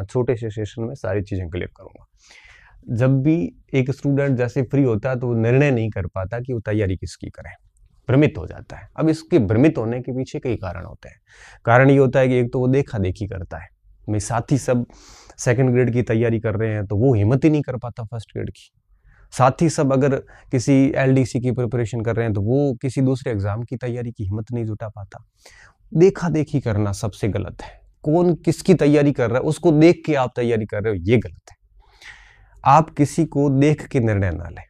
छोटे से सेशन में सारी चीज़ें क्लियर करूँगा। जब भी एक स्टूडेंट जैसे फ्री होता है तो वो निर्णय नहीं कर पाता कि वो तैयारी किसकी करे, भ्रमित हो जाता है। अब इसके भ्रमित होने के पीछे कई कारण होते हैं। कारण ये होता है कि एक तो वो देखा-देखी करता है। मेरे साथी सब सेकंड ग्रेड की तैयारी कर रहे हैं तो वो हिम्मत ही नहीं कर पाता फर्स्ट ग्रेड की। साथी सब अगर किसी एलडीसी की प्रिपरेशन कर रहे हैं तो वो किसी दूसरे एग्जाम की तैयारी की हिम्मत नहीं जुटा पाता। देखा-देखी करना सबसे गलत है। कौन किसकी तैयारी कर रहा है उसको देख के आप तैयारी कर रहे हो, ये गलत है। आप किसी को देख के निर्णय ना लें,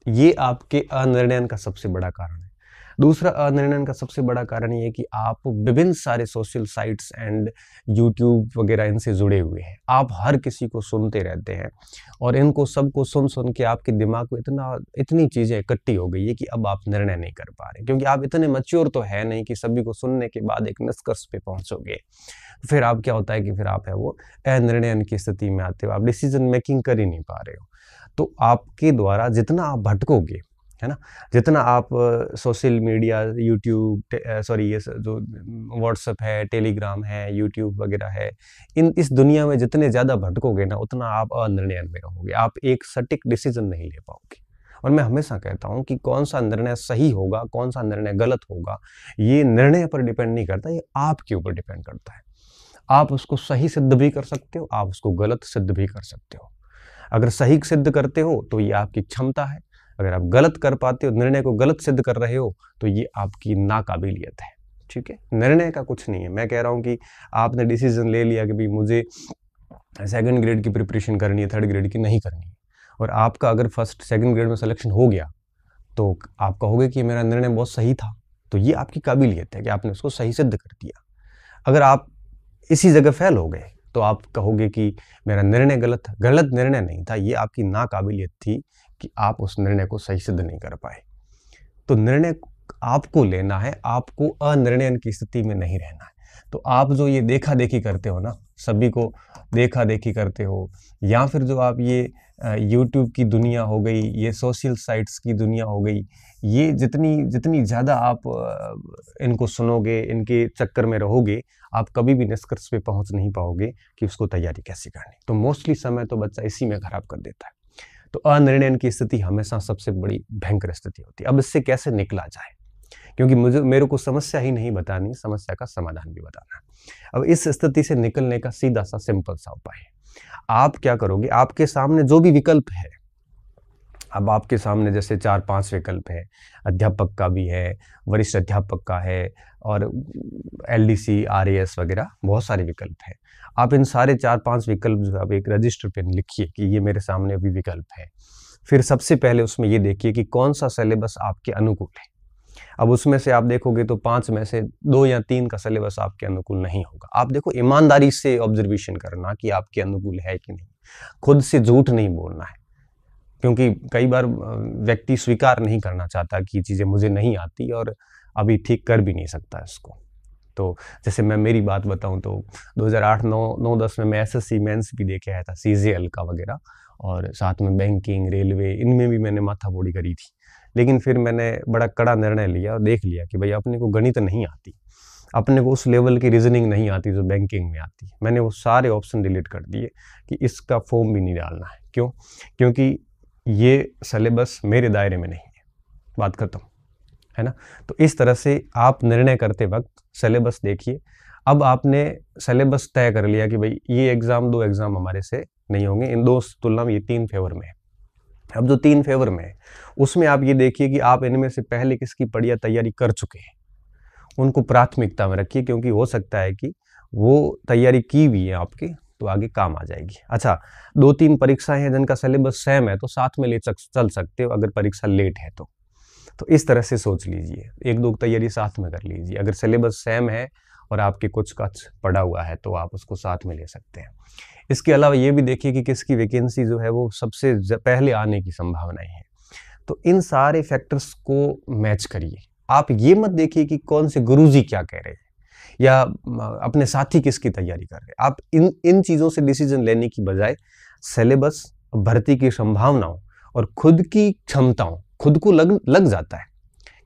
ये आपके अनिर्णयन का सबसे बड़ा कारण है। दूसरा अनिर्णयन का सबसे बड़ा कारण ये है कि आप विभिन्न सारे सोशल साइट्स एंड यूट्यूब वगैरह इनसे जुड़े हुए हैं। आप हर किसी को सुनते रहते हैं और इनको सबको सुन के आपके दिमाग में इतनी चीज़ें इकट्ठी हो गई है कि अब आप निर्णय नहीं कर पा रहे, क्योंकि आप इतने मैच्योर तो है नहीं कि सभी को सुनने के बाद एक निष्कर्ष पे पहुंचोगे। फिर आप क्या होता है कि फिर आप है वो अनिर्णयन की स्थिति में आते हो, आप डिसीजन मेकिंग कर ही नहीं पा रहे हो। तो आपके द्वारा जितना आप भटकोगे, है ना, जितना आप सोशल मीडिया, यूट्यूब, ये जो व्हाट्सएप है, टेलीग्राम है, यूट्यूब वगैरह है, इस दुनिया में जितने ज़्यादा भटकोगे ना, उतना आप अनिर्णय में रहोगे। आप एक सटीक डिसीजन नहीं ले पाओगे। और मैं हमेशा कहता हूँ कि कौन सा निर्णय सही होगा, कौन सा निर्णय गलत होगा, ये निर्णय पर डिपेंड नहीं करता, ये आपके ऊपर डिपेंड करता है। आप उसको सही सिद्ध भी कर सकते हो, आप उसको गलत सिद्ध भी कर सकते हो। अगर सही सिद्ध करते हो तो ये आपकी क्षमता है, अगर आप गलत कर पाते हो, निर्णय को गलत सिद्ध कर रहे हो, तो ये आपकी नाकाबिलियत है। ठीक है, निर्णय का कुछ नहीं है। मैं कह रहा हूँ कि आपने डिसीजन ले लिया कि भाई मुझे सेकंड ग्रेड की प्रिपरेशन करनी है, थर्ड ग्रेड की नहीं करनी है, और आपका अगर फर्स्ट सेकंड ग्रेड में सिलेक्शन हो गया तो आप कहोगे कि मेरा निर्णय बहुत सही था। तो ये आपकी काबिलियत है कि आपने उसको सही सिद्ध कर दिया। अगर आप इसी जगह फेल हो गए तो आप कहोगे कि मेरा निर्णय गलत था। गलत निर्णय नहीं था, ये आपकी नाकाबिलियत थी कि आप उस निर्णय को सही सिद्ध नहीं कर पाए। तो निर्णय आपको लेना है, आपको अनिर्णयन की स्थिति में नहीं रहना है। तो आप जो ये देखा-देखी करते हो ना, सभी को देखा-देखी करते हो, या फिर जो आप ये यूट्यूब की दुनिया हो गई, ये सोशल साइट्स की दुनिया हो गई, ये जितनी ज़्यादा आप इनको सुनोगे, इनके चक्कर में रहोगे, आप कभी भी निष्कर्ष पे पहुंच नहीं पाओगे कि उसको तैयारी कैसे करनी। तो मोस्टली समय तो बच्चा इसी में खराब कर देता है। तो अनिर्णयन की स्थिति हमेशा सबसे बड़ी भयंकर स्थिति होती है। अब इससे कैसे निकला जाए, क्योंकि मेरे को समस्या ही नहीं बतानी, समस्या का समाधान भी बताना है। अब इस स्थिति से निकलने का सीधा सा सिंपल सा उपाय है। आप क्या करोगे, आपके सामने जो भी विकल्प है, अब आपके सामने जैसे 4-5 विकल्प है, अध्यापक का भी है, वरिष्ठ अध्यापक का है, और एलडीसी, आरएएस वगैरह बहुत सारे विकल्प हैं। आप इन सारे 4-5 विकल्प जो आप एक रजिस्टर पे लिखिए कि ये मेरे सामने अभी विकल्प है। फिर सबसे पहले उसमें ये देखिए कि कौन सा सिलेबस आपके अनुकूल है। अब उसमें से आप देखोगे तो 5 में से 2 या 3 का सिलेबस आपके अनुकूल नहीं होगा। आप देखो, ईमानदारी से ऑब्जर्वेशन करना कि आपके अनुकूल है कि नहीं। खुद से झूठ नहीं बोलना है, क्योंकि कई बार व्यक्ति स्वीकार नहीं करना चाहता कि चीज़ें मुझे नहीं आती और अभी ठीक कर भी नहीं सकता इसको। तो जैसे मैं मेरी बात बताऊं तो 2008-9-10 में मैं एसएससी मेंस भी दे के आया था, सीजीएल का वगैरह, और साथ में बैंकिंग, रेलवे, इनमें भी मैंने माथाफोड़ी करी थी। लेकिन फिर मैंने बड़ा कड़ा निर्णय लिया और देख लिया कि भाई अपने को गणित नहीं आती, अपने को उस लेवल की रीजनिंग नहीं आती जो बैंकिंग में आती। मैंने वो सारे ऑप्शन डिलीट कर दिए कि इसका फॉर्म भी नहीं डालना है। क्यों? क्योंकि ये सिलेबस मेरे दायरे में नहीं है, बात खत्म, है ना। तो इस तरह से आप निर्णय करते वक्त सिलेबस देखिए। अब आपने सिलेबस तय कर लिया कि भाई ये एग्जाम, 2 एग्जाम हमारे से नहीं होंगे, इन 2 तुलना में ये 3 फेवर में है। अब जो 3 फेवर में है उसमें आप ये देखिए कि आप इनमें से पहले किसकी बढ़िया तैयारी कर चुके हैं, उनको प्राथमिकता में रखिए, क्योंकि हो सकता है कि वो तैयारी की भी है आपकी तो आगे काम आ जाएगी। अच्छा, 2-3 परीक्षाएं हैं जिनका सिलेबस सेम है तो साथ में चल सकते हो अगर परीक्षा लेट है तो इस तरह से सोच लीजिए, 1-2 तैयारी साथ में कर लीजिए। अगर सिलेबस सेम है और आपके कुछ पड़ा हुआ है तो आप उसको साथ में ले सकते हैं। इसके अलावा ये भी देखिए कि किसकी वैकेंसी जो है वो सबसे पहले आने की संभावनाएं हैं। तो इन सारे फैक्टर्स को मैच करिए। आप ये मत देखिए कि कौन से गुरुजी क्या कह रहे हैं या अपने साथी किसकी तैयारी कर रहे हैं। आप इन चीज़ों से डिसीजन लेने की बजाय सिलेबस, भर्ती की संभावनाओं और खुद की क्षमताओं, खुद को लग जाता है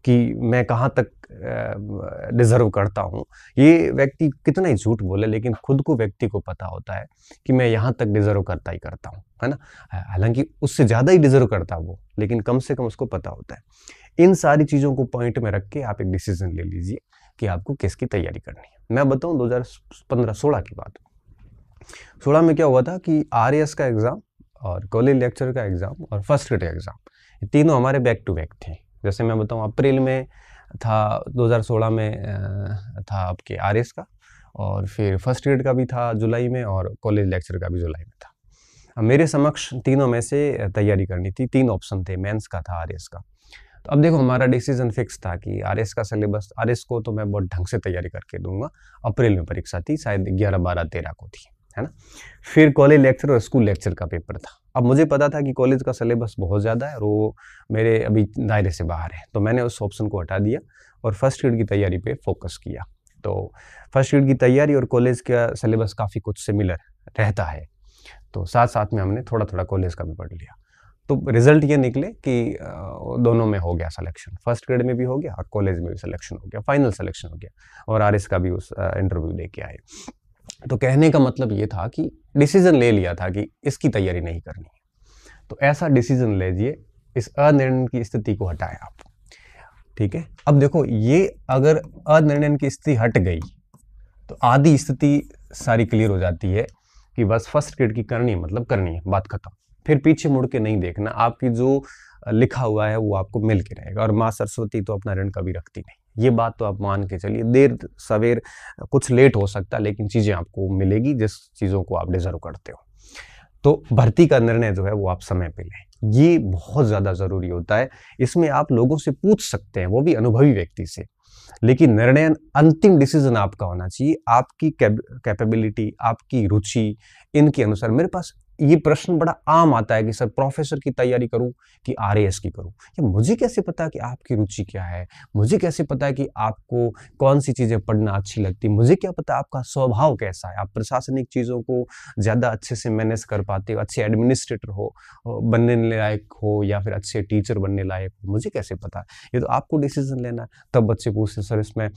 कि मैं कहाँ तक डिजर्व करता हूँ, ये व्यक्ति कितना ही झूठ बोले लेकिन खुद को व्यक्ति को पता होता है कि मैं यहाँ तक डिजर्व करता ही करता हूँ, है ना। हालांकि उससे ज़्यादा ही डिजर्व करता वो, लेकिन कम से कम उसको पता होता है। इन सारी चीज़ों को पॉइंट में रख के आप एक डिसीजन ले लीजिए कि आपको किसकी तैयारी करनी है। मैं बताऊँ 2015-16 की बात। 16 में क्या हुआ था कि RAS का एग्ज़ाम और कॉलेज लेक्चर का एग्ज़ाम और फर्स्ट ग्रेड का एग्ज़ाम, ये तीनों हमारे बैक टू बैक थे। जैसे मैं बताऊँ अप्रैल में था 2016 में था आपके RAS का, और फिर फर्स्ट ग्रेड का भी था जुलाई में, और कॉलेज लेक्चर का भी जुलाई में था। अब मेरे समक्ष तीनों में से तैयारी करनी थी, 3 ऑप्शन थे, मेंस का था, RAS का। तो अब देखो हमारा डिसीजन फिक्स था कि RAS का सिलेबस, RAS को तो मैं बहुत ढंग से तैयारी करके दूंगा। अप्रैल में परीक्षा थी, शायद 11, 12, 13 को थी, है ना। फिर कॉलेज लेक्चर और स्कूल लेक्चर का पेपर था। अब मुझे पता था कि कॉलेज का सिलेबस बहुत ज़्यादा है और वो मेरे अभी दायरे से बाहर है, तो मैंने उस ऑप्शन को हटा दिया और फर्स्ट ग्रेड की तैयारी पे फोकस किया। तो फर्स्ट ग्रेड की तैयारी और कॉलेज का सिलेबस काफ़ी कुछ सिमिलर रहता है, तो साथ साथ में हमने थोड़ा थोड़ा कॉलेज का भी पढ़ लिया। तो रिजल्ट ये निकले कि दोनों में हो गया सिलेक्शन, फर्स्ट ग्रेड में भी हो गया और कॉलेज में भी सिलेक्शन हो गया, फाइनल सिलेक्शन हो गया, और RAS का भी उस इंटरव्यू दे के आए। तो कहने का मतलब ये था कि डिसीजन ले लिया था कि इसकी तैयारी नहीं करनी है। तो ऐसा डिसीजन लीजिए, इस अनिर्णय की स्थिति को हटाएं आप, ठीक है। अब देखो, ये अगर अनिर्णय की स्थिति हट गई तो आधी स्थिति सारी क्लियर हो जाती है कि बस फर्स्ट ग्रेड की करनी है, मतलब करनी है, बात खत्म। फिर पीछे मुड़ के नहीं देखना, आपकी जो लिखा हुआ है वो आपको मिल के रहेगा, और माँ सरस्वती तो अपना ऋण कभी रखती नहीं, ये बात तो आप मान के चलिए। देर सवेर कुछ लेट हो सकता है, लेकिन चीज़ें आपको मिलेगी जिस चीज़ों को आप डिजर्व करते हो। तो भर्ती का निर्णय जो है वो आप समय पे लें, ये बहुत ज़्यादा ज़रूरी होता है। इसमें आप लोगों से पूछ सकते हैं, वो भी अनुभवी व्यक्ति से, लेकिन निर्णय अंतिम डिसीजन आपका होना चाहिए, आपकी कैपेबिलिटी, आपकी रुचि, इनके अनुसार। मेरे पास ये प्रश्न बड़ा आम आता है कि सर प्रोफेसर की तैयारी करूं कि RAS की करूं। ये मुझे कैसे पता कि आपकी रुचि क्या है, मुझे कैसे पता है कि आपको कौन सी चीज़ें पढ़ना अच्छी लगती, मुझे क्या पता आपका स्वभाव कैसा है, आप प्रशासनिक चीज़ों को ज़्यादा अच्छे से मैनेज कर पाते हो, अच्छे एडमिनिस्ट्रेटर हो, बनने लायक हो, या फिर अच्छे टीचर बनने लायक हो, मुझे कैसे पता। ये तो आपको डिसीजन लेना है। तब बच्चे पूछते सर इसमें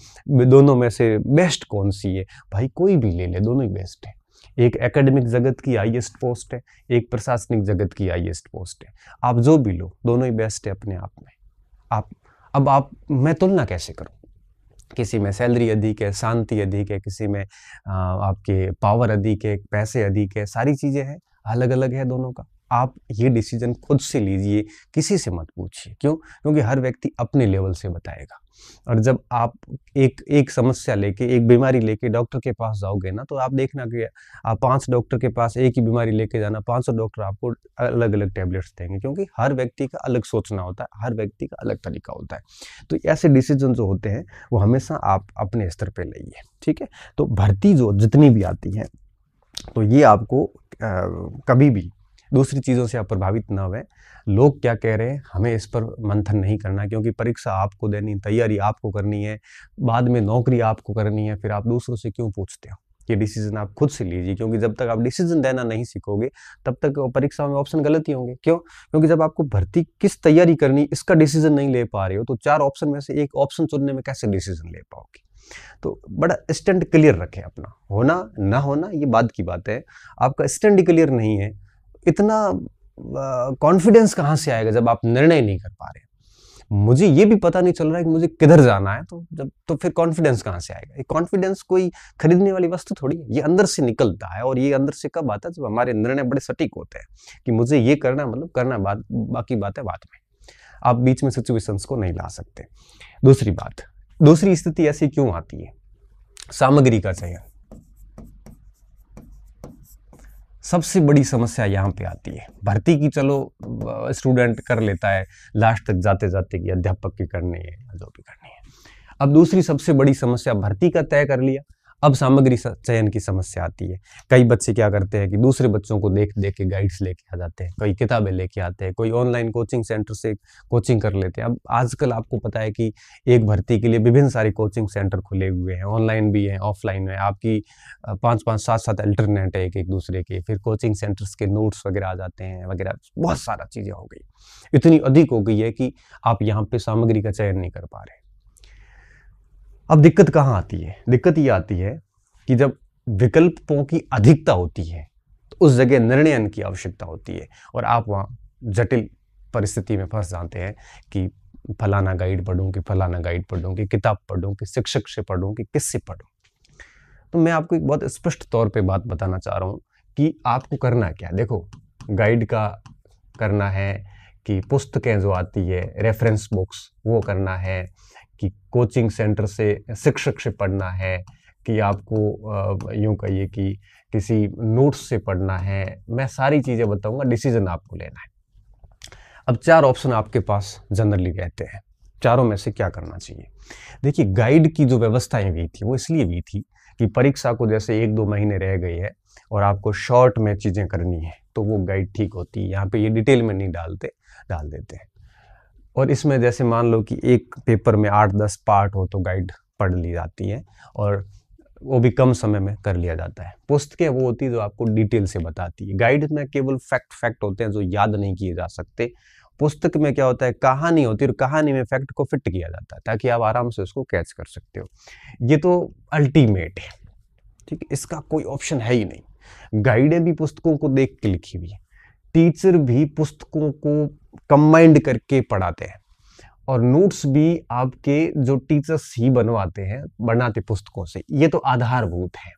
दोनों में से बेस्ट कौन सी है। भाई कोई भी ले ले, दोनों ही बेस्ट है। एक एकेडमिक जगत की हाईएस्ट पोस्ट है, एक प्रशासनिक जगत की हाईएस्ट पोस्ट है। आप जो भी लो, दोनों ही बेस्ट है अपने आप में। आप मैं तुलना कैसे करूं, किसी में सैलरी अधिक है, शांति अधिक है, किसी में आपके पावर अधिक है, पैसे अधिक है, सारी चीजें हैं, अलग अलग है दोनों का। आप ये डिसीजन खुद से लीजिए, किसी से मत पूछिए। क्यों? क्योंकि हर व्यक्ति अपने लेवल से बताएगा, और जब आप एक समस्या लेके, एक बीमारी लेके डॉक्टर के पास जाओगे ना, तो आप देखना कि आप 5 डॉक्टर के पास एक ही बीमारी लेके जाना, 500 डॉक्टर आपको अलग अलग टैबलेट्स देंगे, क्योंकि हर व्यक्ति का अलग सोचना होता है, हर व्यक्ति का अलग तरीका होता है। तो ऐसे डिसीजन जो होते हैं वो हमेशा आप अपने स्तर पे लाइए, ठीक है। तो भर्ती जो जितनी भी आती है, तो ये आपको कभी भी दूसरी चीज़ों से आप प्रभावित ना हुए, लोग क्या कह रहे हैं हमें इस पर मंथन नहीं करना, क्योंकि परीक्षा आपको देनी, तैयारी आपको करनी है, बाद में नौकरी आपको करनी है, फिर आप दूसरों से क्यों पूछते हो। ये डिसीजन आप खुद से लीजिए, क्योंकि जब तक आप डिसीजन देना नहीं सीखोगे तब तक परीक्षा में ऑप्शन गलत ही होंगे। क्यों? क्योंकि जब आपको भर्ती किस तैयारी करनी इसका डिसीजन नहीं ले पा रहे हो, तो 4 ऑप्शन में से एक ऑप्शन चुनने में कैसे डिसीजन ले पाओगे। तो बड़ा स्टैंड क्लियर रखें अपना, होना ना होना ये बाद की बात है, आपका स्टैंड क्लियर नहीं है, इतना कॉन्फिडेंस कहाँ से आएगा जब आप निर्णय नहीं कर पा रहे। मुझे ये भी पता नहीं चल रहा है कि मुझे किधर जाना है, तो फिर कॉन्फिडेंस कहाँ से आएगा। ये कॉन्फिडेंस कोई खरीदने वाली वस्तु थोड़ी है, ये अंदर से निकलता है, और ये अंदर से कब आता है, जब हमारे निर्णय बड़े सटीक होते हैं कि मुझे ये करना, मतलब करना, बाकी बातें बाद में। आप बीच में सिचुएशंस को नहीं ला सकते। दूसरी बात, दूसरी स्थिति ऐसी क्यों आती है, सामग्री का चयन। सबसे बड़ी समस्या यहाँ पे आती है। भर्ती की चलो स्टूडेंट कर लेता है लास्ट तक जाते जाते कि अध्यापक की करनी है या जो भी करनी है। अब दूसरी सबसे बड़ी समस्या, भर्ती का तय कर लिया, अब सामग्री चयन की समस्या आती है। कई बच्चे क्या करते हैं कि दूसरे बच्चों को देख देख के गाइड्स लेके आ जाते हैं, कई किताबें लेके आते हैं, कोई ऑनलाइन कोचिंग सेंटर से कोचिंग कर लेते हैं। अब आजकल आपको पता है कि एक भर्ती के लिए विभिन्न सारे कोचिंग सेंटर खुले हुए हैं, ऑनलाइन भी हैं, ऑफलाइन है, आपकी 5-5, 7-7 अल्टरनेट है एक दूसरे के, फिर कोचिंग सेंटर्स के नोट्स वगैरह आ जाते हैं वगैरह, बहुत सारा चीज़ें हो गई, इतनी अधिक हो गई है कि आप यहाँ पे सामग्री का चयन नहीं कर पा रहे। अब दिक्कत कहाँ आती है? दिक्कत ये आती है कि जब विकल्पों की अधिकता होती है तो उस जगह निर्णयन की आवश्यकता होती है और आप वहाँ जटिल परिस्थिति में फंस जाते हैं कि फलाना गाइड पढ़ूं कि फलाना गाइड पढ़ूं कि किताब पढ़ूं कि शिक्षक से पढ़ूं कि किससे पढ़ूं। तो मैं आपको एक बहुत स्पष्ट तौर पे बात बताना चाह रहा हूँ कि आपको करना क्या है। देखो, गाइड का करना है कि पुस्तकें जो आती है रेफरेंस बुक्स वो करना है कि कोचिंग सेंटर से शिक्षक से पढ़ना है कि आपको यूं कहिए कि किसी नोट्स से पढ़ना है। मैं सारी चीज़ें बताऊंगा, डिसीजन आपको लेना है। अब 4 ऑप्शन आपके पास जनरली रहते हैं, चारों में से क्या करना चाहिए। देखिए, गाइड की जो व्यवस्थाएं हुई थी वो इसलिए हुई थी कि परीक्षा को जैसे 1-2 महीने रह गई है और आपको शॉर्ट में चीज़ें करनी है तो वो गाइड ठीक होती है। यहाँ पे ये डिटेल में नहीं डाल देते हैं। और इसमें जैसे मान लो कि एक पेपर में 8-10 पार्ट हो तो गाइड पढ़ ली जाती है और वो भी कम समय में कर लिया जाता है। पुस्तकें वो होती है जो आपको डिटेल से बताती है। गाइड में केवल फैक्ट होते हैं जो याद नहीं किए जा सकते। पुस्तक में क्या होता है, कहानी होती है और कहानी में फैक्ट को फिट किया जाता है ताकि आप आराम से उसको कैच कर सकते हो। ये तो अल्टीमेट है, ठीक है, इसका कोई ऑप्शन है ही नहीं। गाइडें भी पुस्तकों को देख के लिखी हुई है, टीचर भी पुस्तकों को कंबाइंड करके पढ़ाते हैं और नोट्स भी आपके जो टीचर्स ही बनाते पुस्तकों से। ये तो आधारभूत है,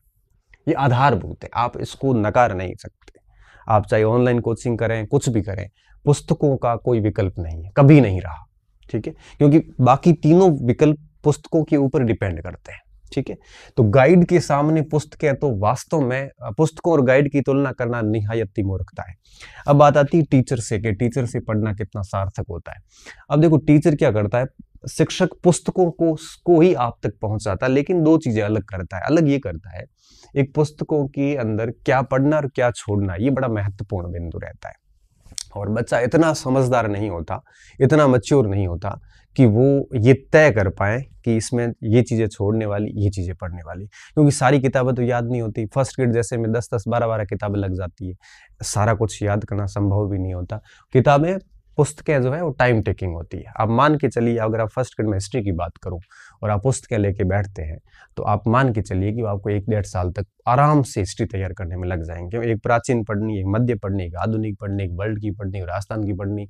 ये आधारभूत है, आप इसको नकार नहीं सकते। आप चाहे ऑनलाइन कोचिंग करें, कुछ भी करें, पुस्तकों का कोई विकल्प नहीं है, कभी नहीं रहा, ठीक है, क्योंकि बाकी तीनों विकल्प पुस्तकों के ऊपर डिपेंड करते हैं, ठीक है। तो गाइड के सामने पुस्तकें तो वास्तव में पुस्तकों और गाइड की तुलना करना निहायत ही मूर्खता है। अब बात आती है टीचर से कि टीचर से पढ़ना कितना सार्थक होता है। अब देखो, टीचर क्या करता है, शिक्षक पुस्तकों को ही आप तक पहुंचाता है, लेकिन 2 चीजें अलग करता है। अलग ये करता है, एक पुस्तकों के अंदर क्या पढ़ना और क्या छोड़ना, ये बड़ा महत्वपूर्ण बिंदु रहता है। और बच्चा इतना समझदार नहीं होता, इतना मैच्योर नहीं होता कि वो ये तय कर पाए कि इसमें ये चीज़ें छोड़ने वाली, ये चीज़ें पढ़ने वाली, क्योंकि सारी किताबें तो याद नहीं होती। फर्स्ट ग्रेड जैसे में 10-10, 12-12 किताबें लग जाती है, सारा कुछ याद करना संभव भी नहीं होता। किताबें, पुस्तकें जो है वो टाइम टेकिंग होती है। आप मान के चलिए, अगर आप फर्स्ट ग्रेड में हिस्ट्री की बात करूं और आप पुस्तकें लेके बैठते हैं तो आप मान के चलिए कि आपको 1-1.5 साल तक आराम से हिस्ट्री तैयार करने में लग जाएंगे। एक प्राचीन पढ़नी, एक मध्य पढ़नी, एक आधुनिक पढ़नी, एक वर्ल्ड की पढ़नी, एक राजस्थान की पढ़नी,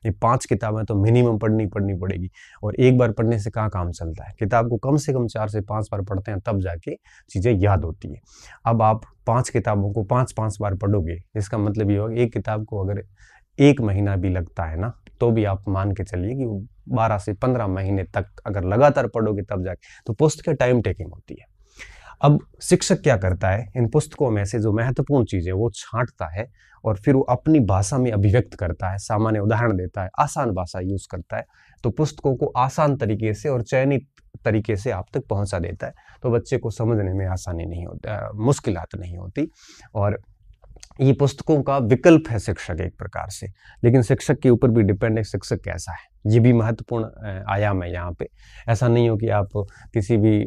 ये 5 किताबें तो मिनिमम पढ़नी पड़ेगी। और एक बार पढ़ने से कहाँ काम चलता है, किताब को कम से कम 4 से 5 बार पढ़ते हैं तब जाके चीज़ें याद होती है। अब आप 5 किताबों को 5-5 बार पढ़ोगे, इसका मतलब ये होगा एक किताब को अगर 1 महीना भी लगता है ना, तो भी आप मान के चलिए कि 12 से 15 महीने तक अगर लगातार पढ़ोगे तब जाके, तो पुस्तकें टाइम टेकिंग होती है। अब शिक्षक क्या करता है, इन पुस्तकों में से जो महत्वपूर्ण चीज़ें वो छांटता है और फिर वो अपनी भाषा में अभिव्यक्त करता है, सामान्य उदाहरण देता है, आसान भाषा यूज करता है, तो पुस्तकों को आसान तरीके से और चयनित तरीके से आप तक पहुंचा देता है। तो बच्चे को समझने में आसानी नहीं होती, मुश्किलात नहीं होती। और ये पुस्तकों का विकल्प है शिक्षक एक प्रकार से, लेकिन शिक्षक के ऊपर भी डिपेंड है शिक्षक कैसा है, ये भी महत्वपूर्ण आयाम है यहाँ पे। ऐसा नहीं हो कि आप किसी भी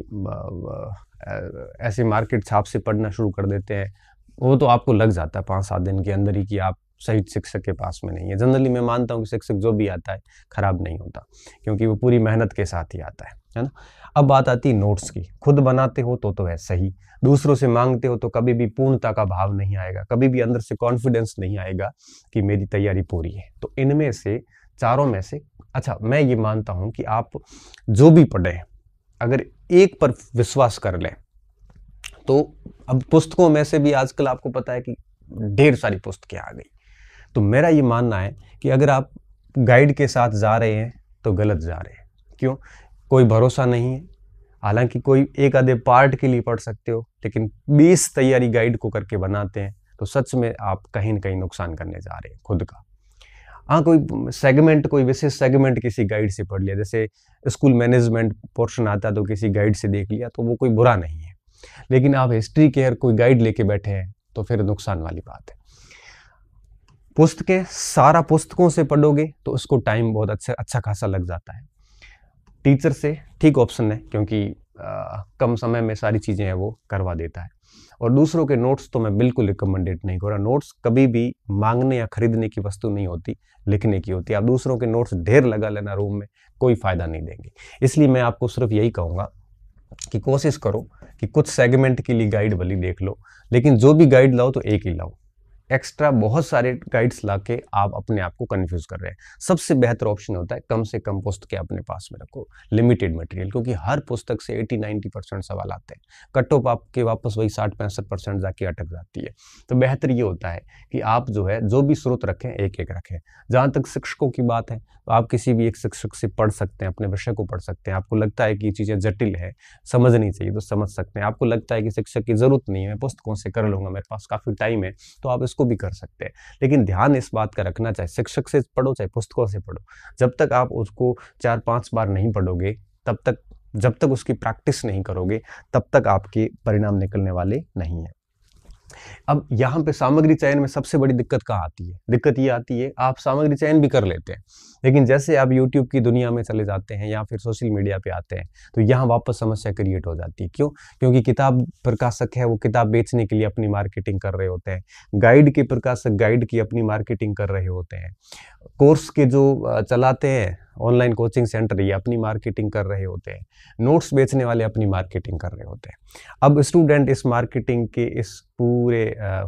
ऐसे मार्केट छाप से पढ़ना शुरू कर देते हैं, वो तो आपको लग जाता है 5-7 दिन के अंदर ही कि आप सही शिक्षक के पास में नहीं है। जनरली मैं मानता हूँ कि शिक्षक जो भी आता है खराब नहीं होता, क्योंकि वो पूरी मेहनत के साथ ही आता है ना। अब बात आती है नोट्स की। खुद बनाते हो तो है सही, दूसरों से मांगते हो तो कभी भी पूर्णता का भाव नहीं आएगा, कभी भी अंदर से कॉन्फिडेंस नहीं आएगा कि मेरी तैयारी पूरी है। तो इनमें से चारों में से, अच्छा मैं ये मानता हूं कि आप जो भी पढ़ें अगर एक पर विश्वास कर लें तो, अब पुस्तकों में से भी आजकल आपको पता है कि ढेर सारी पुस्तकें आ गई, तो मेरा ये मानना है कि अगर आप गाइड के साथ जा रहे हैं तो गलत जा रहे हैं। क्यों? कोई भरोसा नहीं है। हालांकि कोई एक आधे पार्ट के लिए पढ़ सकते हो, लेकिन 20 तैयारी गाइड को करके बनाते हैं तो सच में आप कहीं ना कहीं नुकसान करने जा रहे हैं खुद का। हाँ, कोई सेगमेंट, कोई विशेष सेगमेंट किसी गाइड से पढ़ लिया, जैसे स्कूल मैनेजमेंट पोर्शन आता है तो किसी गाइड से देख लिया, तो वो कोई बुरा नहीं है। लेकिन आप हिस्ट्री के हर कोई गाइड लेके बैठे हैं तो फिर नुकसान वाली बात है। पुस्तकें, सारा पुस्तकों से पढ़ोगे तो उसको टाइम बहुत अच्छा खासा लग जाता है। टीचर से ठीक ऑप्शन है, क्योंकि कम समय में सारी चीज़ें हैं वो करवा देता है। और दूसरों के नोट्स तो मैं बिल्कुल रिकमेंडेड नहीं करूँगा। नोट्स कभी भी मांगने या खरीदने की वस्तु नहीं होती, लिखने की होती है। आप दूसरों के नोट्स ढेर लगा लेना रूम में, कोई फायदा नहीं देंगे। इसलिए मैं आपको सिर्फ यही कहूँगा कि कोशिश करो कि कुछ सेगमेंट के लिए गाइड भली देख लो, लेकिन जो भी गाइड लाओ तो एक ही लाओ। एक्स्ट्रा बहुत सारे गाइड्स लाके आप अपने आप को कंफ्यूज कर रहे हैं। सबसे बेहतर ऑप्शन होता है कम से कम पुस्तकें अपने पास में रखो, लिमिटेड मटेरियल, क्योंकि हर पुस्तक से 80-90% सवाल आते हैं। कट ऑफ आपके वापस वही 60-65% जाके अटक जाती है। तो बेहतर ये होता है कि आप जो है जो भी स्रोत रखें एक एक रखें। जहाँ तक शिक्षकों की बात है तो आप किसी भी एक शिक्षक से पढ़ सकते हैं, अपने विषय को पढ़ सकते हैं। आपको लगता है कि ये चीज़ें जटिल है, समझनी चाहिए तो समझ सकते हैं। आपको लगता है कि शिक्षक की ज़रूरत नहीं है, मैं पुस्तकों से कर लूँगा, मेरे पास काफ़ी टाइम है, तो आप इसको भी कर सकते हैं। लेकिन ध्यान इस बात का रखना, चाहे शिक्षक से पढ़ो चाहे पुस्तकों से पढ़ो, जब तक आप उसको 4-5 बार नहीं पढ़ोगे, तब तक जब तक उसकी प्रैक्टिस नहीं करोगे, तब तक आपके परिणाम निकलने वाले नहीं हैं। अब यहाँ पे सामग्री चयन में सबसे बड़ी दिक्कत कहाँ आती है? दिक्कत ये आती है, आप सामग्री चयन भी कर लेते हैं, लेकिन जैसे आप यूट्यूब की दुनिया में चले जाते हैं या फिर सोशल मीडिया पे आते हैं, तो यहाँ वापस समस्या क्रिएट हो जाती है। क्यों? क्योंकि किताब प्रकाशक है, वो किताब बेचने के लिए अपनी मार्केटिंग कर रहे होते हैं। गाइड के प्रकाशक गाइड की अपनी मार्केटिंग कर रहे होते हैं। कोर्स के जो चलाते हैं ऑनलाइन कोचिंग सेंटर, ये अपनी मार्केटिंग कर रहे होते हैं। नोट्स बेचने वाले अपनी मार्केटिंग कर रहे होते हैं। अब स्टूडेंट इस मार्केटिंग के इस पूरे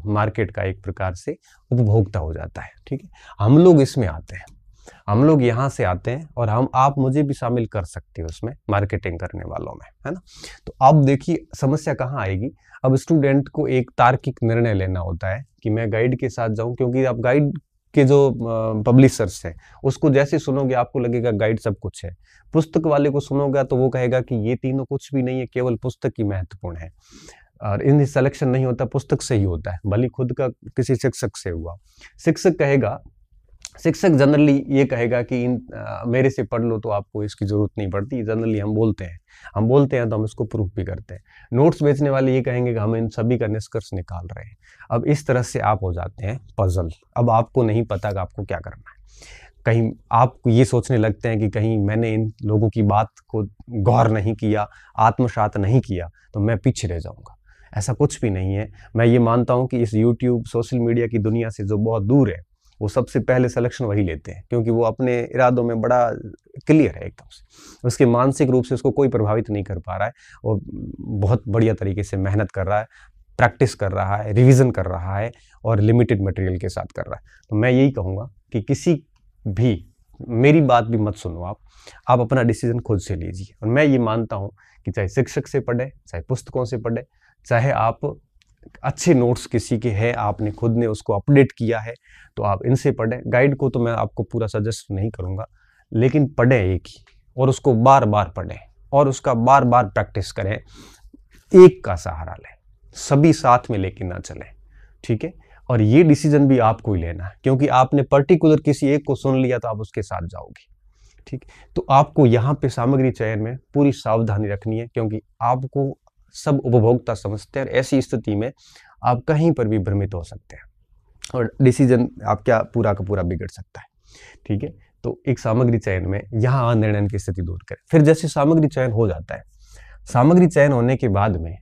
मार्केट का एक प्रकार से उपभोक्ता हो जाता है। ठीक है, हम लोग इसमें आते हैं, हम लोग यहाँ से आते हैं और आप मुझे भी शामिल कर सकते हो उसमें, मार्केटिंग करने वालों में, है ना। तो अब देखिए समस्या कहाँ आएगी। अब स्टूडेंट को एक तार्किक निर्णय लेना होता है कि मैं गाइड के साथ जाऊं, क्योंकि आप गाइड के जो पब्लिशर्स हैं उसको जैसे सुनोगे आपको लगेगा गाइड सब कुछ है। पुस्तक वाले को सुनोगे तो वो कहेगा कि ये तीनों कुछ भी नहीं है, केवल पुस्तक ही महत्वपूर्ण है। और इन सिलेक्शन नहीं होता, पुस्तक से ही होता है, भले खुद का किसी शिक्षक से हुआ। शिक्षक जनरली ये कहेगा कि मेरे से पढ़ लो तो आपको इसकी जरूरत नहीं पड़ती। जनरली हम बोलते हैं तो हम इसको प्रूफ भी करते हैं। नोट्स बेचने वाले ये कहेंगे कि हम इन सभी का निष्कर्ष निकाल रहे हैं। अब इस तरह से आप हो जाते हैं पजल। अब आपको नहीं पता कि आपको क्या करना है। कहीं आप ये सोचने लगते हैं कि कहीं मैंने इन लोगों की बात को गौर नहीं किया, आत्मसात नहीं किया, तो मैं पीछे रह जाऊंगा। ऐसा कुछ भी नहीं है। मैं ये मानता हूं कि इस यूट्यूब सोशल मीडिया की दुनिया से जो बहुत दूर है, वो सबसे पहले सिलेक्शन वही लेते हैं, क्योंकि वो अपने इरादों में बड़ा क्लियर है एकदम से। उसके मानसिक रूप से उसको कोई प्रभावित नहीं कर पा रहा है और बहुत बढ़िया तरीके से मेहनत कर रहा है, प्रैक्टिस कर रहा है, रिवीजन कर रहा है और लिमिटेड मटेरियल के साथ कर रहा है। तो मैं यही कहूँगा कि किसी भी, मेरी बात भी मत सुनो आप अपना डिसीजन खुद से लीजिए। और मैं ये मानता हूँ कि चाहे शिक्षक से पढ़े, चाहे पुस्तकों से पढ़े, चाहे आप अच्छे नोट्स किसी के हैं, आपने खुद ने उसको अपडेट किया है, तो आप इनसे पढ़ें। गाइड को तो मैं आपको पूरा सजेस्ट नहीं करूँगा, लेकिन पढ़ें एक ही, और उसको बार बार पढ़ें और उसका बार बार प्रैक्टिस करें। एक का सहारा लें, सभी साथ में लेके ना चलें। ठीक है, और ये डिसीजन भी आपको ही लेना है, क्योंकि आपने पर्टिकुलर किसी एक को सुन लिया तो आप उसके साथ जाओगे। ठीक, तो आपको यहाँ पे सामग्री चयन में पूरी सावधानी रखनी है, क्योंकि आपको सब उपभोक्ता समझते हैं और ऐसी स्थिति में आप कहीं पर भी भ्रमित हो सकते हैं और डिसीजन आप क्या पूरा का पूरा बिगड़ सकता है। ठीक है, तो एक सामग्री चयन में यहाँ निर्णय की स्थिति दूर करें। फिर जैसे सामग्री चयन हो जाता है, सामग्री चयन होने के बाद में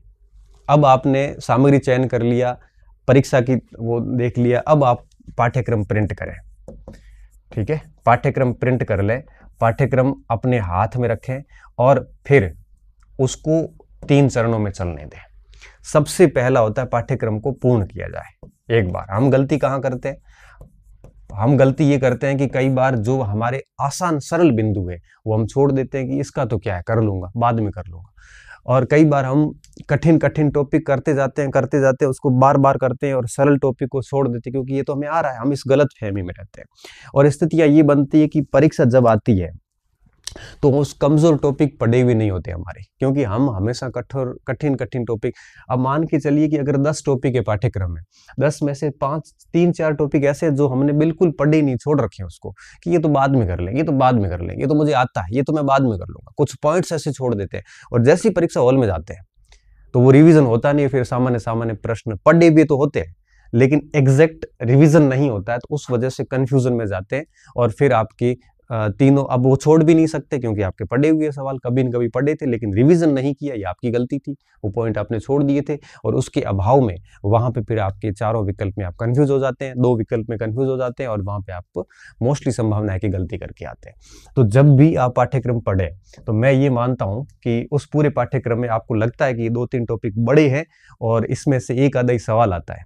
अब आपने सामग्री चयन कर लिया, परीक्षा की वो देख लिया, अब आप पाठ्यक्रम प्रिंट करें। ठीक है, पाठ्यक्रम प्रिंट कर लें, पाठ्यक्रम अपने हाथ में रखें और फिर उसको 3 चरणों में चलने दें। सबसे पहला होता है पाठ्यक्रम को पूर्ण किया जाए एक बार। हम गलती कहाँ करते हैं? हम गलती ये करते हैं कि कई बार जो हमारे आसान सरल बिंदु है वो हम छोड़ देते हैं कि इसका तो क्या है, कर लूंगा, बाद में कर लूंगा। और कई बार हम कठिन टॉपिक करते जाते हैं, उसको बार बार करते हैं और सरल टॉपिक को छोड़ देते हैं, क्योंकि ये तो हमें आ रहा है। हम इस गलत फहमी में रहते हैं और स्थितियां ये बनती है कि परीक्षा जब आती है तो उस कमजोर टॉपिक पढ़े हुए नहीं होते हमारे, क्योंकि हम हमेशा कठिन टॉपिक, अब मान के चलिए कि अगर 10 टॉपिक है पाठ्यक्रम में, 10 में से 3-4 टॉपिक ऐसे जो हमने बिल्कुल पढ़े नहीं, छोड़ रखे हैं उसको कि ये तो बाद में कर लेंगे, ये तो मुझे आता है, ये तो मैं बाद में कर लूंगा। कुछ पॉइंट्स ऐसे छोड़ देते हैं और जैसी परीक्षा हॉल में जाते हैं तो वो रिविजन होता नहीं है। फिर सामान्य प्रश्न पढ़े भी तो होते हैं लेकिन एग्जैक्ट रिवीजन नहीं होता है, तो उस वजह से कंफ्यूजन में जाते हैं और फिर आपकी तीनों अब वो छोड़ भी नहीं सकते क्योंकि आपके पढ़े हुए सवाल कभी न कभी पढ़े थे लेकिन रिवीजन नहीं किया, ये आपकी गलती थी, वो पॉइंट आपने छोड़ दिए थे और उसके अभाव में वहां पे फिर आपके चारों विकल्प में आप कंफ्यूज हो जाते हैं, 2 विकल्प में कंफ्यूज हो जाते हैं और वहां पे आप मोस्टली संभावना है कि गलती करके आते हैं। तो जब भी आप पाठ्यक्रम पढ़े तो मैं ये मानता हूं कि उस पूरे पाठ्यक्रम में आपको लगता है कि ये 2-3 टॉपिक बड़े हैं और इसमें से एक आधा ही सवाल आता है,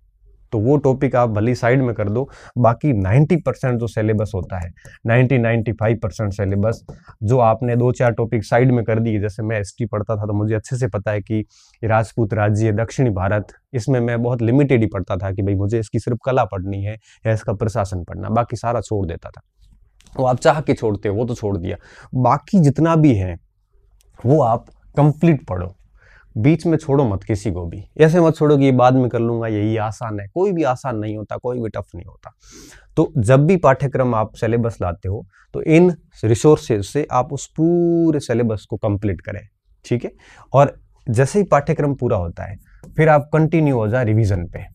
तो वो टॉपिक आप भली साइड में कर दो, बाकी 90% जो सिलेबस होता है, 90-95% सिलेबस जो आपने 2-4 टॉपिक साइड में कर दिए, जैसे मैं हिस्ट्री पढ़ता था तो मुझे अच्छे से पता है कि राजपूत राज्य, दक्षिणी भारत, इसमें मैं बहुत लिमिटेड ही पढ़ता था कि भाई मुझे इसकी सिर्फ कला पढ़नी है या इसका प्रशासन पढ़ना, बाकी सारा छोड़ देता था। वो आप चाह के छोड़ते हो, वो तो छोड़ दिया, बाकी जितना भी है वो आप कंप्लीट पढ़ो, बीच में छोड़ो मत किसी को भी, ऐसे मत छोड़ो कि ये बाद में कर लूंगा, यही आसान है, कोई भी आसान नहीं होता, कोई भी टफ नहीं होता। तो जब भी पाठ्यक्रम आप सिलेबस लाते हो तो इन रिसोर्सेज से आप उस पूरे सिलेबस को कंप्लीट करें, ठीक है। और जैसे ही पाठ्यक्रम पूरा होता है फिर आप कंटिन्यू हो जाए रिवीजन पे,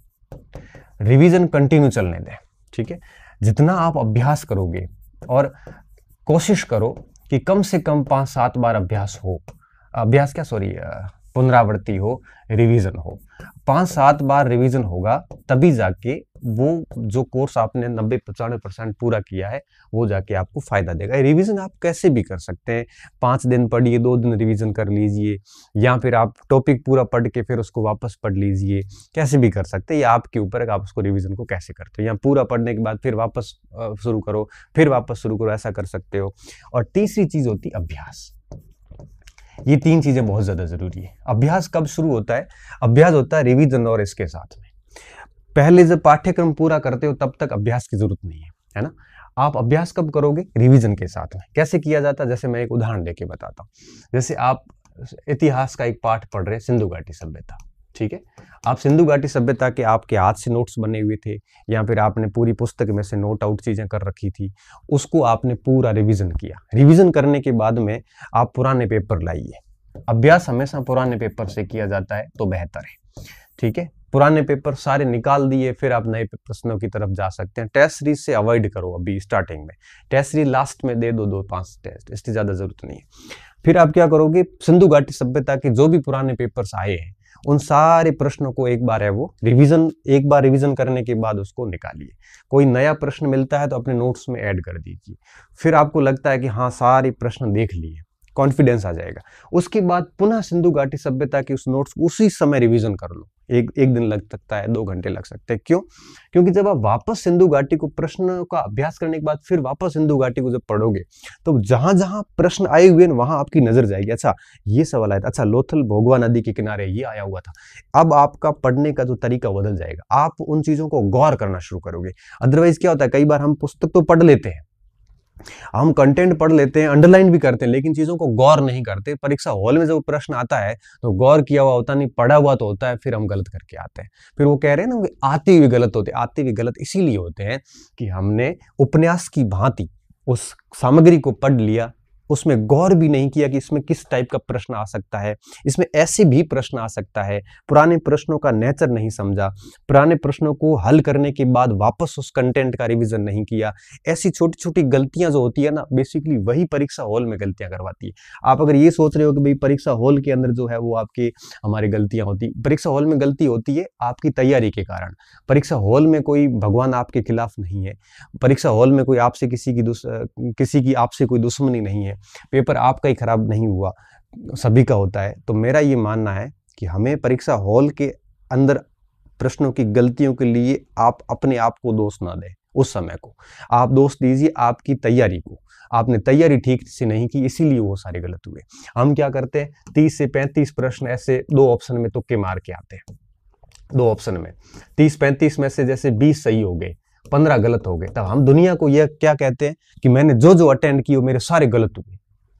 रिवीजन कंटिन्यू चलने दें, ठीक है। जितना आप अभ्यास करोगे और कोशिश करो कि कम से कम 5-7 बार अभ्यास हो, अभ्यास क्या सॉरी पुनरावृत्ति हो, रिवीजन हो, 5-7 बार रिवीजन होगा तभी जाके वो जो कोर्स आपने 90-95% पूरा किया है वो जाके आपको फायदा देगा। रिवीजन आप कैसे भी कर सकते हैं, 5 दिन पढ़िए, 2 दिन रिवीजन कर लीजिए, या फिर आप टॉपिक पूरा पढ़ के फिर उसको वापस पढ़ लीजिए, कैसे भी कर सकते हैं, ये आपके ऊपर है कि आप उसको रिवीजन को कैसे करते हो, या पूरा पढ़ने के बाद फिर वापस शुरू करो, फिर वापस शुरू करो, ऐसा कर सकते हो। और तीसरी चीज होती है अभ्यास। ये 3 चीजें बहुत ज्यादा जरूरी है। अभ्यास कब शुरू होता है? अभ्यास होता है रिवीजन और इसके साथ में। पहले जब पाठ्यक्रम पूरा करते हो तब तक अभ्यास की जरूरत नहीं है ना। आप अभ्यास कब करोगे? रिवीजन के साथ में। कैसे किया जाता है? जैसे मैं एक उदाहरण देके बताता हूँ। जैसे आप इतिहास का एक पाठ पढ़ रहे, सिंधु घाटी सभ्यता, ठीक है। आप सिंधु घाटी सभ्यता के आपके हाथ से नोट्स बने हुए थे या फिर आपने पूरी पुस्तक में से नोट आउट चीजें कर रखी थी, उसको आपने पूरा रिवीजन किया। रिवीजन करने के बाद में आप पुराने पेपर लाइए। अभ्यास हमेशा पुराने पेपर से किया जाता है तो बेहतर है, ठीक है। पुराने पेपर सारे निकाल दिए, फिर आप नए प्रश्नों की तरफ जा सकते हैं। टेस्ट सीरीज से अवॉइड करो अभी स्टार्टिंग में, टेस्ट सीरीज लास्ट में दे दो 2-5 टेस्ट, इसकी ज्यादा जरूरत नहीं है। फिर आप क्या करोगे? सिंधु घाटी सभ्यता के जो भी पुराने पेपर्स आए हैं उन सारे प्रश्नों को एक बार है वो एक बार रिवीजन करने के बाद उसको निकालिए। कोई नया प्रश्न मिलता है तो अपने नोट्स में ऐड कर दीजिए। फिर आपको लगता है कि हाँ सारे प्रश्न देख लिए, कॉन्फिडेंस आ जाएगा। उसके बाद पुनः सिंधु घाटी सभ्यता के उस नोट्स उसी समय रिवीजन कर लो। एक दिन लग सकता है, 2 घंटे लग सकते हैं। क्यों? क्योंकि जब आप वापस सिंधु घाटी को प्रश्न का अभ्यास करने के बाद फिर वापस सिंधु घाटी को जब पढ़ोगे तो जहां जहां प्रश्न आए हुए हैं वहां आपकी नजर जाएगी, अच्छा ये सवाल आया था, अच्छा लोथल भोगवा नदी के किनारे ये आया हुआ था। अब आपका पढ़ने का जो तरीका बदल जाएगा, आप उन चीजों को गौर करना शुरू करोगे। अदरवाइज क्या होता है, कई बार हम पुस्तक तो पढ़ लेते हैं, हम कंटेंट पढ़ लेते हैं, अंडरलाइन भी करते हैं, लेकिन चीजों को गौर नहीं करते। परीक्षा हॉल में जब प्रश्न आता है तो गौर किया हुआ होता नहीं, पढ़ा हुआ तो होता है, फिर हम गलत करके आते हैं। फिर वो कह रहे हैं ना, आते हुए गलत होते, आते हुए गलत इसीलिए होते हैं कि हमने उपन्यास की भांति उस सामग्री को पढ़ लिया, उसमें गौर भी नहीं किया कि इसमें किस टाइप का प्रश्न आ सकता है, इसमें ऐसे भी प्रश्न आ सकता है। पुराने प्रश्नों का नेचर नहीं समझा, पुराने प्रश्नों को हल करने के बाद वापस उस कंटेंट का रिवीजन नहीं किया। ऐसी छोटी छोटी गलतियां जो होती है ना, बेसिकली वही परीक्षा हॉल में गलतियां करवाती है। आप अगर ये सोच रहे हो कि भाई परीक्षा हॉल के अंदर जो है वो आपकी हमारी गलतियां होती, परीक्षा हॉल में गलती होती है आपकी तैयारी के कारण। परीक्षा हॉल में कोई भगवान आपके खिलाफ नहीं है, परीक्षा हॉल में कोई आपसे किसी की आपसे कोई दुश्मनी नहीं है, पेपर आपका ही खराब नहीं हुआ, सभी का होता है। तो मेरा ये मानना है कि हमें परीक्षा हॉल के अंदर प्रश्नों की गलतियों के लिए आप अपने आप को दोष ना दें, उस समय को आप दोष दीजिए आपकी तैयारी को। आपने तैयारी ठीक से नहीं की इसीलिए वो सारे गलत हुए। हम क्या करते हैं, 30 से 35 प्रश्न ऐसे 2 ऑप्शन में तुक्के मार के आते हैं। 2 ऑप्शन में 30-35 में से जैसे 20 सही हो गए, 15 गलत हो गए, तब हम दुनिया को यह क्या कहते हैं कि मैंने जो अटेंड किए मेरे सारे गलत हुए।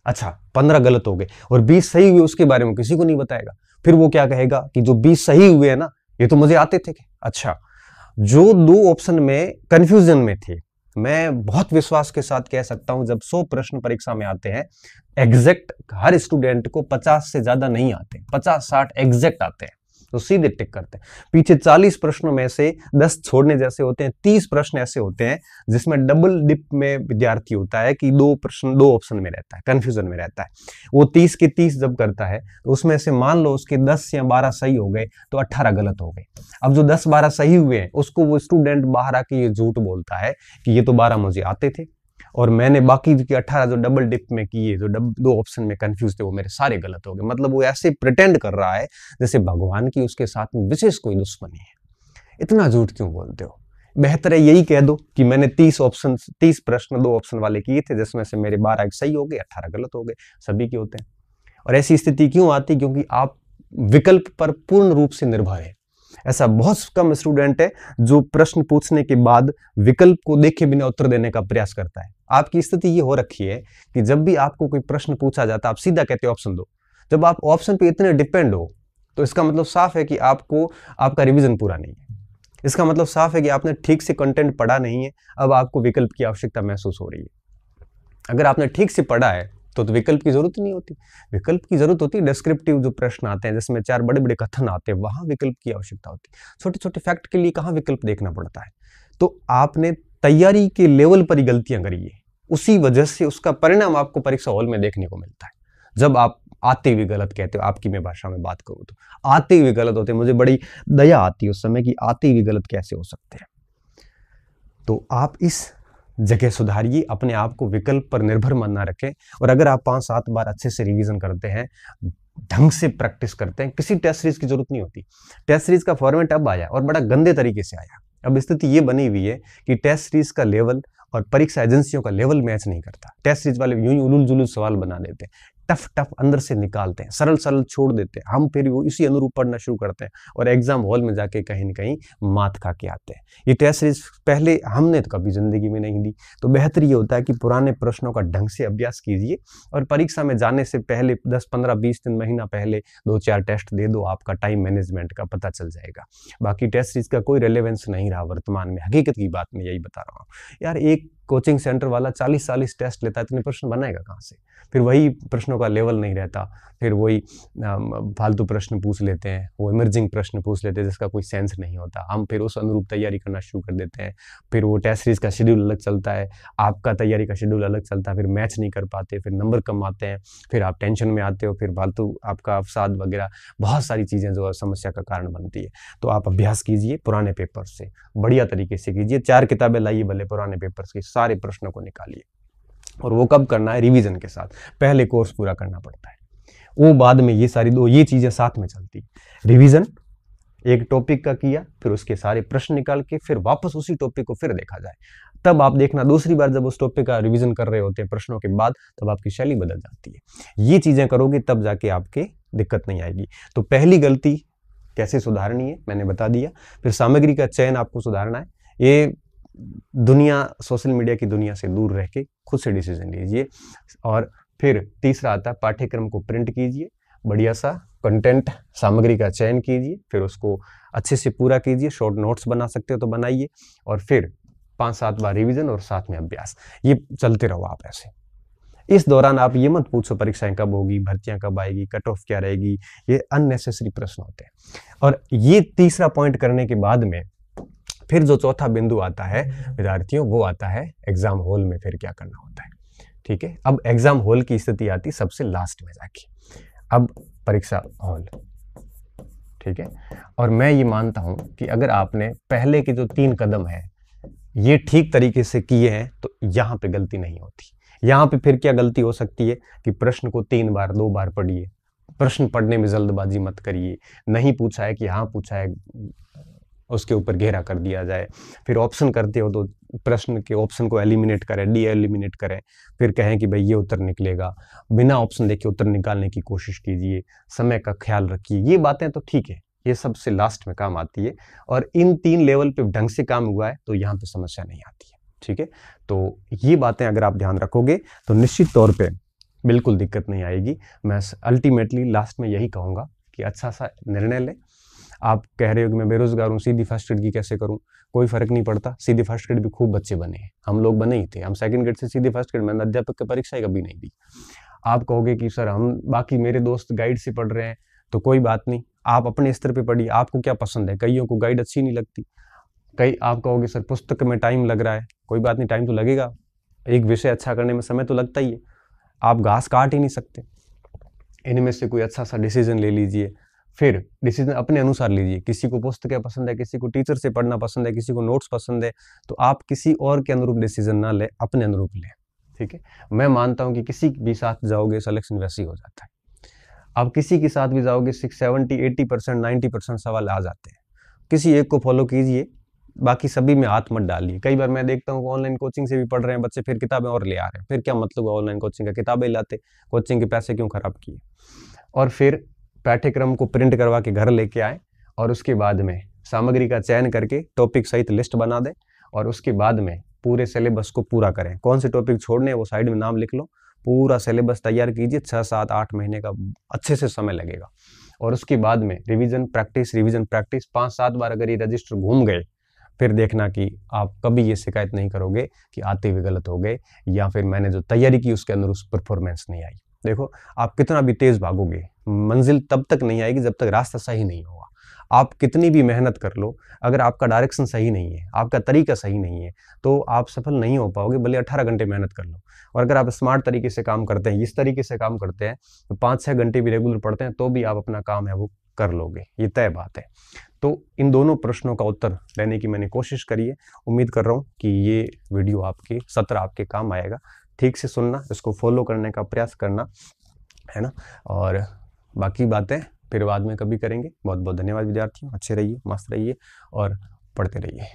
अच्छा 15 गलत हो गए और 20 सही हुए, उसके बारे में किसी को नहीं बताएगा। फिर वो क्या कहेगा कि जो 20 सही हुए हैं ना, ये तो मुझे आते थे। अच्छा, जो 2 ऑप्शन में कंफ्यूजन में थे, मैं बहुत विश्वास के साथ कह सकता हूं जब 100 प्रश्न परीक्षा में आते हैं, एग्जैक्ट हर स्टूडेंट को 50 से ज्यादा नहीं आते, 50-60 एग्जैक्ट आते हैं। तो सीधे टिक करते हैं। पीछे 40 प्रश्नों में से 10 छोड़ने जैसे होते हैं, 30 प्रश्न ऐसे होते हैं जिसमें डबल डिप में विद्यार्थी होता है कि 2 प्रश्न 2 ऑप्शन में रहता है, कंफ्यूजन में रहता है। वो 30 के 30 जब करता है तो उसमें से मान लो उसके 10 या 12 सही हो गए तो 18 गलत हो गए। अब जो 10-12 सही हुए हैं उसको वो स्टूडेंट बाहर आके ये झूठ बोलता है कि ये तो 12 मुझे आते थे और मैंने बाकी के 18 जो डबल डिप में किए, जो 2 ऑप्शन में कंफ्यूज थे, वो मेरे सारे गलत हो गए। मतलब वो ऐसे प्रिटेंड कर रहा है जैसे भगवान की उसके साथ में विशेष कोई दुश्मनी है। इतना झूठ क्यों बोलते हो? बेहतर है यही कह दो कि मैंने 30 प्रश्न 2 ऑप्शन वाले किए थे, जिसमें से मेरे 12 सही हो गए, 18 गलत हो गए। सभी के होते हैं। और ऐसी स्थिति क्यों आती? क्योंकि आप विकल्प पर पूर्ण रूप से निर्भर है। ऐसा बहुत कम स्टूडेंट है जो प्रश्न पूछने के बाद विकल्प को देखे बिना उत्तर देने का प्रयास करता है। आपकी स्थिति ये हो रखी है कि जब भी आपको कोई प्रश्न पूछा जाता है आप सीधा कहते हो ऑप्शन दो। जब आप ऑप्शन पे इतने डिपेंड हो तो इसका मतलब साफ है कि आपको आपका रिवीजन पूरा नहीं है। इसका मतलब साफ है कि आपने ठीक से कंटेंट पढ़ा नहीं है। अब आपको विकल्प की आवश्यकता महसूस हो रही है। अगर आपने ठीक से पढ़ा है तो विकल्प की जरूरत नहीं होती। विकल्प की जरूरत होती है डिस्क्रिप्टिव जो प्रश्न आते हैं जिसमें 4 बड़े बड़े कथन आते हैं, वहां विकल्प की आवश्यकता होती है। छोटे छोटे फैक्ट के लिए कहां विकल्प देखना पड़ता है? तो आपने तैयारी के लेवल पर ही गलतियां करी है, उसी वजह से उसका परिणाम आपको परीक्षा हॉल में देखने को मिलता है। जब आप आते हुए गलत कहते हो, आपकी मैं भाषा में बात करूं तो आते हुए गलत होते हैं, मुझे बड़ी दया आती है उस समय कि आते हुए गलत कैसे हो सकते हैं। तो आप इस जगह सुधारिए, अपने आप को विकल्प पर निर्भर मन ना रखें। और अगर आप 5-7 बार अच्छे से रिवीजन करते हैं, ढंग से प्रैक्टिस करते हैं, किसी टेस्ट सीरीज की जरूरत नहीं होती। टेस्ट सीरीज का फॉर्मेट अब आया और बड़ा गंदे तरीके से आया। अब स्थिति ये बनी हुई है कि टेस्ट सीरीज का लेवल और परीक्षा एजेंसियों का लेवल मैच नहीं करता। टेस्ट सीरीज वाले यूं ही उलूल जुलूल सवाल बना देते हैं, टफ अंदर से निकालते हैं, सरल सरल छोड़ देते हैं। हम फिर वो इसी अनुरूप पढ़ना शुरू करते हैं और एग्जाम हॉल में जाके कहीं न कहीं मात खा के आते हैं। ये टेस्ट सीरीज पहले हमने तो कभी जिंदगी में नहीं दी। तो बेहतर ये होता है कि पुराने प्रश्नों का ढंग से अभ्यास कीजिए और परीक्षा में जाने से पहले 10, 15, 20 दिन, महीना पहले 2-4 टेस्ट दे दो, आपका टाइम मैनेजमेंट का पता चल जाएगा। बाकी टेस्ट सीरीज का कोई रेलेवेंस नहीं रहा वर्तमान में। हकीकत की बात मैं यही बता रहा हूँ यार। एक कोचिंग सेंटर वाला 40-40 टेस्ट लेता है, इतने प्रश्न बनाएगा कहाँ से? फिर वही प्रश्नों का लेवल नहीं रहता, फिर वही फालतू प्रश्न पूछ लेते हैं, वो इमर्जिंग प्रश्न पूछ लेते हैं जिसका कोई सेंस नहीं होता। हम फिर उस अनुरूप तैयारी करना शुरू कर देते हैं। फिर वो टेस्ट सीरीज का शेड्यूल अलग चलता है, आपका तैयारी का शेड्यूल अलग चलता है, फिर मैच नहीं कर पाते, फिर नंबर कम आते हैं, फिर आप टेंशन में आते हो, फिर फालतू आपका अवसाद वगैरह बहुत सारी चीज़ें जो समस्या का कारण बनती है। तो आप अभ्यास कीजिए पुराने पेपर से, बढ़िया तरीके से कीजिए। 4 किताबें लाइए भले पुराने पेपर्स की, सारे प्रश्नों को निकालिए। और वो कब करना है? रिवीजन के साथ। पहले कोर्स पूरा करना पड़ता है, वो बाद में ये सारी ये चीजें साथ में चलती। रिवीजन एक टॉपिक का किया, फिर उसके सारे प्रश्न निकाल के फिर वापस उसी टॉपिक को फिर देखा जाए। तब आप देखना दूसरी बार जब उस टॉपिक का रिवीजन कर रहे होते हैं प्रश्नों के बाद, तब आपकी शैली बदल जाती है। ये चीजें करोगे तब जाके आपके दिक्कत नहीं आएगी। तो पहली गलती कैसे सुधारनी है मैंने बता दिया। फिर सामग्री का चयन आपको सुधारना है। ये दुनिया, सोशल मीडिया की दुनिया से दूर रह के खुद से डिसीजन लीजिए। और फिर तीसरा आता है पाठ्यक्रम को प्रिंट कीजिए, बढ़िया सा कंटेंट सामग्री का चयन कीजिए, फिर उसको अच्छे से पूरा कीजिए। शॉर्ट नोट्स बना सकते हो तो बनाइए, और फिर 5-7 बार रिवीजन और साथ में अभ्यास, ये चलते रहो आप ऐसे। इस दौरान आप ये मत पूछो परीक्षाएं कब होगी, भर्तियां कब आएगी, कट ऑफ क्या रहेगी, ये अननेसेसरी प्रश्न होते हैं। और ये तीसरा पॉइंट करने के बाद में फिर जो चौथा बिंदु आता है विद्यार्थियों, वो आता है एग्जाम हॉल में फिर क्या करना होता है। ठीक है, अब एग्जाम हॉल की स्थिति आती सबसे लास्ट में जाके। अब परीक्षा हॉल, ठीक है। और मैं ये मानता हूं कि अगर आपने पहले के जो 3 कदम है ये ठीक तरीके से किए हैं तो यहां पे गलती नहीं होती। यहां पे फिर क्या गलती हो सकती है कि प्रश्न को 3 बार 2 बार पढ़िए। प्रश्न पढ़ने में जल्दबाजी मत करिए। नहीं पूछा है कि हाँ पूछा है, उसके ऊपर घेरा कर दिया जाए। फिर ऑप्शन करते हो तो प्रश्न के ऑप्शन को एलिमिनेट करें, डी एलिमिनेट करें, फिर कहें कि भाई ये उत्तर निकलेगा। बिना ऑप्शन देखे उत्तर निकालने की कोशिश कीजिए, समय का ख्याल रखिए। ये बातें तो ठीक है, ये सबसे लास्ट में काम आती है। और इन 3 लेवल पे ढंग से काम हुआ है तो यहाँ पे समस्या नहीं आती है। ठीक है, तो ये बातें अगर आप ध्यान रखोगे तो निश्चित तौर पे बिल्कुल दिक्कत नहीं आएगी। मैं अल्टीमेटली लास्ट में यही कहूँगा कि अच्छा सा निर्णय लें। आप कह रहे हो कि मैं बेरोजगार हूँ, सीधी फर्स्ट ग्रेड की कैसे करूँ? कोई फर्क नहीं पड़ता, सीधी फर्स्ट ग्रेड भी खूब बच्चे बने हैं, हम लोग बने ही थे। हम सेकंड ग्रेड से सीधी फर्स्ट ग्रेड, मैंने अध्यापक की परीक्षा कभी नहीं दी। आप कहोगे कि सर हम बाकी मेरे दोस्त गाइड से पढ़ रहे हैं, तो कोई बात नहीं, आप अपने स्तर पे पढ़िए, आपको क्या पसंद है। कईयों को गाइड अच्छी नहीं लगती, कई आप कहोगे सर पुस्तक में टाइम लग रहा है, कोई बात नहीं, टाइम तो लगेगा, एक विषय अच्छा करने में समय तो लगता ही है, आप घास काट ही नहीं सकते। इनमें से कोई अच्छा सा डिसीजन ले लीजिए, फिर डिसीजन अपने अनुसार लीजिए। किसी को पुस्तकें पसंद है, किसी को टीचर से पढ़ना पसंद है, किसी को नोट्स पसंद है, तो आप किसी और के अनुरूप डिसीजन ना ले, अपने अनुरूप लें, ठीक है। मैं मानता हूं कि किसी भी साथ जाओगे सिलेक्शन वैसे ही हो जाता है। आप किसी के साथ भी जाओगे 70, 80%, 90% सवाल आ जाते हैं। किसी एक को फॉलो कीजिए, बाकी सभी में हाथ मत डालिए। कई बार मैं देखता हूँ ऑनलाइन कोचिंग से भी पढ़ रहे हैं बच्चे, फिर किताबें और ले आ रहे हैं। फिर क्या मतलब है ऑनलाइन कोचिंग का, किताबें लाते, कोचिंग के पैसे क्यों खराब किए। और फिर पाठ्यक्रम को प्रिंट करवा के घर लेके आए और उसके बाद में सामग्री का चयन करके टॉपिक सहित लिस्ट बना दें और उसके बाद में पूरे सिलेबस को पूरा करें। कौन से टॉपिक छोड़ने हैं वो साइड में नाम लिख लो, पूरा सिलेबस तैयार कीजिए। 6, 7, 8 महीने का अच्छे से समय लगेगा। और उसके बाद में रिवीजन प्रैक्टिस 5-7 बार अगर ये रजिस्टर घूम गए, फिर देखना कि आप कभी ये शिकायत नहीं करोगे कि आते हुए गलत हो गए या फिर मैंने जो तैयारी की उसके अंदर उस परफॉर्मेंस नहीं आई। देखो, आप कितना भी तेज भागोगे, मंजिल तब तक नहीं आएगी जब तक रास्ता सही नहीं होगा। आप कितनी भी मेहनत कर लो, अगर आपका डायरेक्शन सही नहीं है, आपका तरीका सही नहीं है, तो आप सफल नहीं हो पाओगे, भले 18 घंटे मेहनत कर लो। और अगर आप स्मार्ट तरीके से काम करते हैं, इस तरीके से काम करते हैं, तो 5-6 घंटे भी रेगुलर पढ़ते हैं, तो भी आप अपना काम है वो कर लोगे, ये तय बात है। तो इन दोनों प्रश्नों का उत्तर देने की मैंने कोशिश करी है। उम्मीद कर रहा हूँ कि ये वीडियो आपके सत्र आपके काम आएगा। ठीक से सुनना, इसको फॉलो करने का प्रयास करना, है ना। और बाकी बातें फिर बाद में कभी करेंगे। बहुत बहुत धन्यवाद विद्यार्थियों, अच्छे रहिए, मस्त रहिए और पढ़ते रहिए।